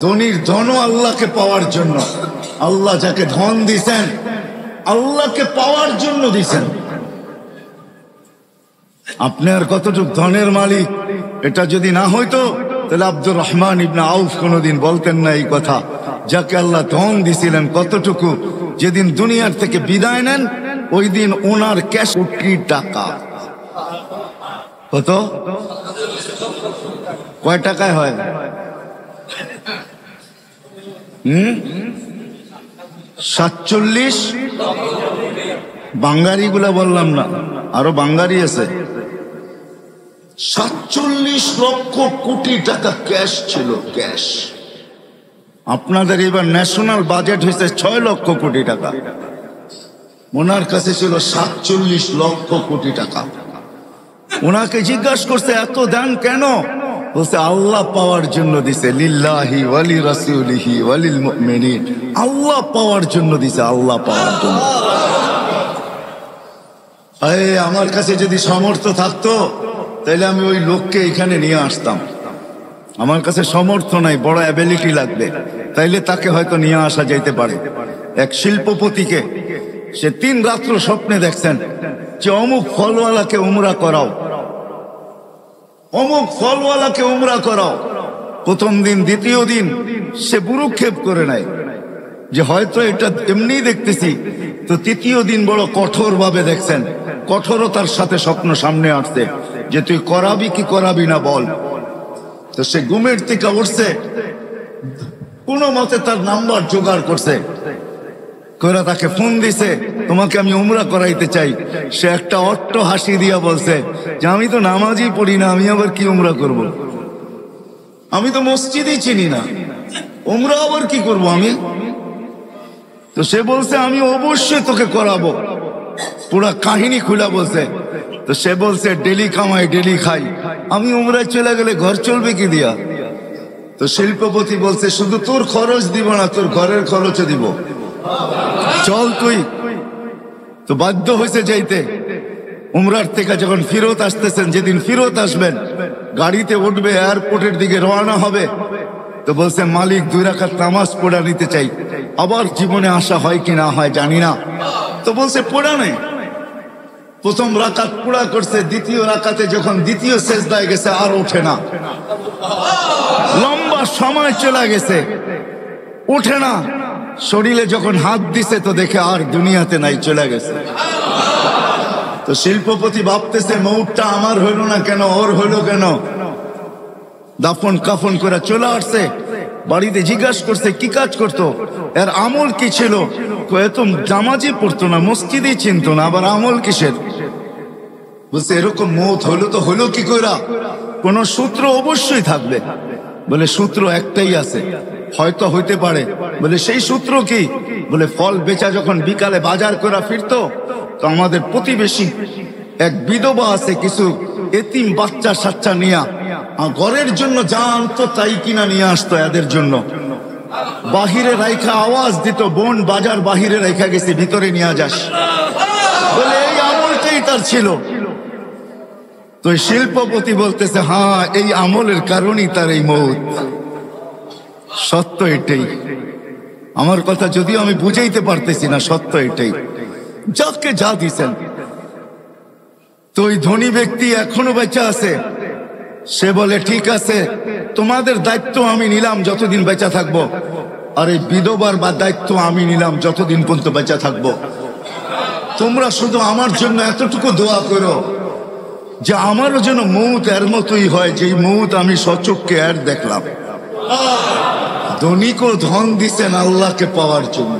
ধনীর ধনও আল্লাহকে পাওয়ার জন্য। আল্লাহ যাকে ধন দিছেন আল্লাহকে পাওয়ার জন্য দিছেন। আপনার কতটুক ধনের মালিক এটা যদি না হইতো তাহলে আব্দুর রহমান ইবনে আউফ কোনোদিন বলতেন না এই কথা। যাকে আল্লাহ ধন দিছিলেন কতটুকু, যেদিন দুনিয়ার থেকে বিদায় নেন ওই দিন ওনার ক্যাশ কোটি টাকা। কত? কয় টাকায় হয়? 47 বাঙ্গারি গুলা বললাম না, আরো বাঙ্গারি আছে। 47 লক্ষ কোটি টাকা ক্যাশ ছিল, ক্যাশ। আপনাদের এবার ন্যাশনাল বাজেট হয়েছে 6 লক্ষ কোটি টাকা, ওনার কাছে ছিল 47 লক্ষ কোটি টাকা। ওনাকে জিজ্ঞাসা করছে এত দান কেন? বলছে আল্লাহ পাওয়ার জন্য দিছে। লিল্লাহি ওয়ালি রাসূলিহি ওয়ালিল মুমিনিন। আল্লাহ পাওয়ার জন্য দিছে, আল্লাহ পাওয়ার জন্য। আমার কাছে যদি সামর্থ্য থাকতো তাহলে আমি ওই লোককে এখানে নিয়ে আসতাম। আমার কাছে সামর্থ্য নাই, বড় অ্যাবিলিটি লাগবে, তাইলে তাকে হয়তো নিয়ে আসা যাইতে পারে। এক শিল্পপতিকে সে 3 রাত্র স্বপ্নে দেখছেন যে অমুক ফলওয়ালাকে উমরা করাও, অমুক ফলওয়ালাকে উমরা করাও। প্রথম দিন দ্বিতীয় দিন সে বুরুক্ষেপ করে নাই যে হয়তো এটা এমনি দেখতেছি। তো তৃতীয় দিন বড় কঠোর ভাবে দেখছেন, কঠোরতার সাথে স্বপ্ন সামনে আসছে যে তুই করাবি কি করাবি না বল। তো সে ঘুমের থেকে উঠছে, কোন মতে তার নাম্বার জোগাড় করছে, করে তাকে ফোন দিছে তোমাকে আমি উমরা করাইতে চাই। সে একটা অট্ট হাসি দিয়া বলছে যে আমি তো নামাজই পড়ি না, আমি আবার কি উমরা করব? আমি তো মসজিদই চিনি না, উমরা আবার কি করব আমি? তো সে বলছে আমি অবশ্যই তোকে করাবো। পুরা কাহিনী খুলা বলছে। তো সে বলছে ডেলি কামাই ডেলি খাই, আমি উমরায় চলে গেলে ঘর চলবে কি দিয়া? তো শিল্পপতি বলছে শুধু তোর খরচ দিব না, তোর ঘরের খরচও দিব, চল তুই। তো বাধ্য হয়েছে যাইতে। উমরার থেকে যখন ফিরত আসতেছেন, যেদিন ফিরত আসবেন গাড়িতে উঠবে, এয়ারপোর্টের দিকে রওনা হবে, তো বলছে মালিক 2 রাকাত নামাজ পড়া নিতে চাই। আবার জীবনে আসা হয় কি না হয় জানি না। তো বলছে পড়া নেই। প্রথম রাকাত পুরা করছে, দ্বিতীয় রাকাতে যখন দ্বিতীয় সেজদায় গেছে আর ওঠে না, লম্বা সময় চলে গেছে, ওঠে না। শরীরে যখন হাত দিছে তো দেখে আর দুনিয়াতে নাই, চলে গেছে। তো শিল্পপতি ভাবতেছে মৌতটা আমার হইল না কেন, ওর হইল কেন? দাফন কাফন করে চলে আসছে। বাড়িতে জিজ্ঞাসা করছে কি কাজ করতো, এর আমল কি ছিল? এত জামাজি পড়তো না, মসজিদই চিনতো না, আবার আমল কিসের? বলছে এরকম মৌত হইলো তো হইলো কি কইরা? কোন সূত্র অবশ্যই থাকবে। বলে সূত্র একটাই আছে, হয়তো হইতে পারে। বলে সেই সূত্র কি? বলে ফল বেচা যখন বিকালে বাজার করে ফিরতো, তো আমাদের প্রতিবেশী এক বিধবা আছে, কিছু এতিম বাচ্চা সাচ্চা নিয়া ঘরের জন্য যা আনতো তাই কিনা নিয়ে আসতো এদের জন্য। বাহিরে রাইখা আওয়াজ দিত, বোন বাজার বাহিরে রাইখা গেছে, ভিতরে নিয়ে যাস। বলে এই আমলটাই তার ছিল। তো শিল্পপতি বলতেছে হ্যাঁ, এই আমলের কারণেই তার এই মৌত। সত্য এটাই। আমার কথা যদিও আমি বুঝাইতে পারতেছি না, সত্য এটাই। যাকে যা দিছেন। তো ওই ধনী ব্যক্তি এখনো বেঁচে আছে। সে বলে ঠিক আছে, তোমাদের দায়িত্ব আমি নিলাম যতদিন বেঁচে থাকবো, আর এই বিধবার বা দায়িত্ব আমি নিলাম যতদিন পর্যন্ত বেঁচে থাকবো। তোমরা শুধু আমার জন্য এতটুকু দোয়া করো যে আমারও যেন মৌত এর মতোই হয়, যে মৌত আমি সচক্ষে এর দেখলাম। ধনীকেও ধন দিছেন আল্লাহকে পাওয়ার জন্য।